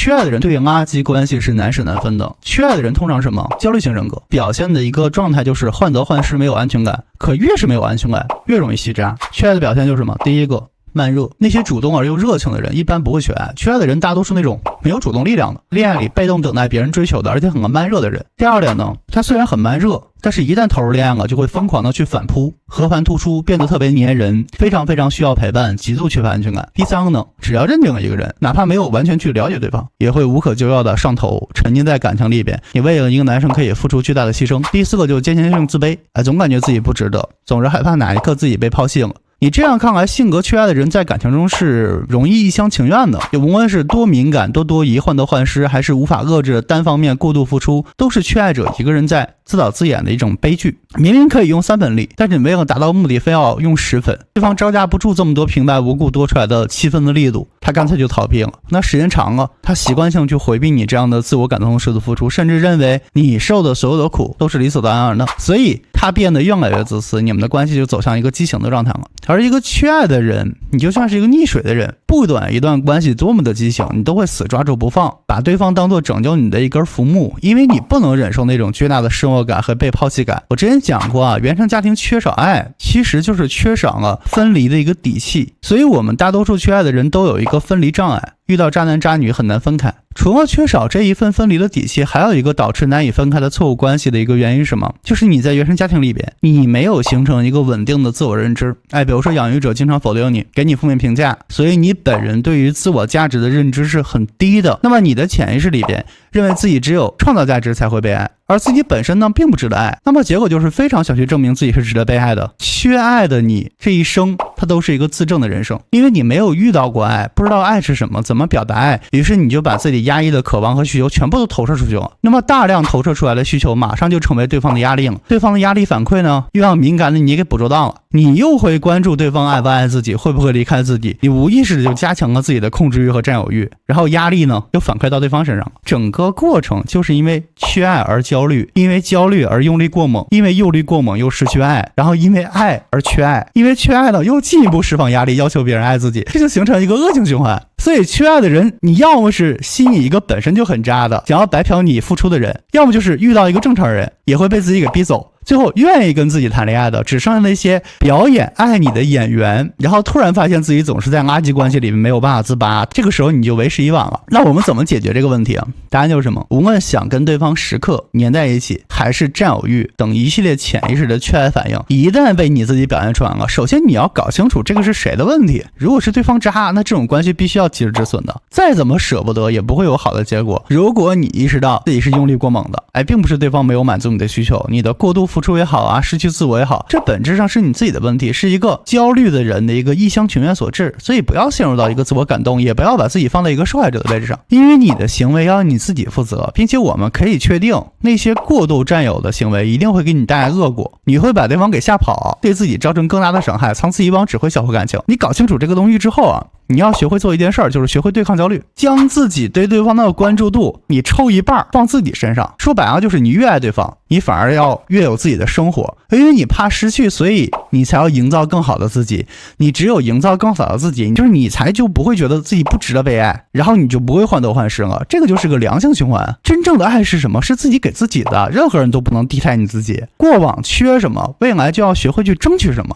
缺爱的人对应垃圾关系是难舍难分的。缺爱的人通常什么？焦虑型人格，表现的一个状态就是患得患失，没有安全感。可越是没有安全感，越容易吸渣。缺爱的表现就是什么？第一个，慢热，那些主动而又热情的人一般不会缺爱，缺爱的人大多数那种没有主动力量的，恋爱里被动等待别人追求的，而且很慢热的人。第二点呢，他虽然很慢热，但是一旦投入恋爱了，就会疯狂的去反扑，和盘突出，变得特别粘人，非常需要陪伴，极度缺乏安全感。第三个呢，只要认定了一个人，哪怕没有完全去了解对方，也会无可救药的上头，沉浸在感情里边，你为了一个男生可以付出巨大的牺牲。第四个就是间歇性自卑，总感觉自己不值得，总是害怕哪一刻自己被抛弃了。你这样看来，性格缺爱的人在感情中是容易一厢情愿的，也无论是多敏感、多多疑、患得患失，还是无法遏制的单方面过度付出，都是缺爱者一个人在自导自演的一种悲剧。明明可以用3分力，但是你为了达到目的非要用10分，对方招架不住这么多平白无故多出来的7分的力度，他干脆就逃避了。那时间长了，他习惯性去回避你这样的自我感动式的付出，甚至认为你受的所有的苦都是理所当然的，所以他变得越来越自私，你们的关系就走向一个畸形的状态了。而一个缺爱的人，你就像是一个溺水的人，不管一段关系多么的畸形，你都会死抓住不放，把对方当作拯救你的一根浮木，因为你不能忍受那种巨大的失落感和被抛弃感。我之前讲过啊，原生家庭缺少爱，其实就是缺少了分离的一个底气，所以我们大多数缺爱的人都有一个分离障碍，遇到渣男渣女很难分开。除了缺少这一份分离的底气，还有一个导致难以分开的错误关系的一个原因是什么？就是你在原生家庭里边，你没有形成一个稳定的自我认知。比如说养育者经常否定你，给你负面评价，所以你本人对于自我价值的认知是很低的。那么你的潜意识里边认为自己只有创造价值才会被爱，而自己本身呢并不值得爱，那么结果就是非常想去证明自己是值得被爱的。缺爱的你这一生，它都是一个自证的人生，因为你没有遇到过爱，不知道爱是什么，怎么表达爱，于是你就把自己压抑的渴望和需求全部都投射出去了。那么大量投射出来的需求马上就成为对方的压力了，对方的压力反馈呢又让敏感的你给捕捉到了，你又会关注对方爱不爱自己，会不会离开自己，你无意识的就加强了自己的控制欲和占有欲，然后压力呢又反馈到对方身上。整个过程就是因为缺爱而焦虑，因为焦虑而用力过猛，因为用力过猛又失去爱，然后因为爱而缺爱，因为缺爱呢又进一步释放压力，要求别人爱自己，这就形成一个恶性循环。所以缺爱的人，你要么是吸引一个本身就很渣的想要白嫖你付出的人，要么就是遇到一个正常人也会被自己给逼走，最后愿意跟自己谈恋爱的只剩下那些表演爱你的演员，然后突然发现自己总是在垃圾关系里面没有办法自拔，这个时候你就为时已晚了。那我们怎么解决这个问题啊？答案就是什么？无论想跟对方时刻黏在一起，还是占有欲等一系列潜意识的缺爱反应，一旦被你自己表现出来了，首先你要搞清楚这个是谁的问题。如果是对方渣，那这种关系必须要及时止损的，再怎么舍不得也不会有好的结果。如果你意识到自己是用力过猛的，并不是对方没有满足你的需求，你的过度付出也好啊，失去自我也好，这本质上是你自己的问题，是一个焦虑的人的一个一厢情愿所致。所以不要陷入到一个自我感动，也不要把自己放在一个受害者的位置上，因为你的行为要你自己负责，并且我们可以确定那些过度占有的行为一定会给你带来恶果，你会把对方给吓跑，对自己造成更大的伤害，长此以往只会消耗感情。你搞清楚这个东西之后啊，你要学会做一件事儿，就是学会对抗焦虑，将自己对对方的关注度你抽一半放自己身上。说白了就是你越爱对方，你反而要越有自己的生活，因为你怕失去，所以你才要营造更好的自己。你只有营造更好的自己，就是你才就不会觉得自己不值得被爱，然后你就不会患得患失了。这个就是个良性循环。真正的爱是什么？是自己给自己的，任何人都不能替代你自己。过往缺什么，未来就要学会去争取什么。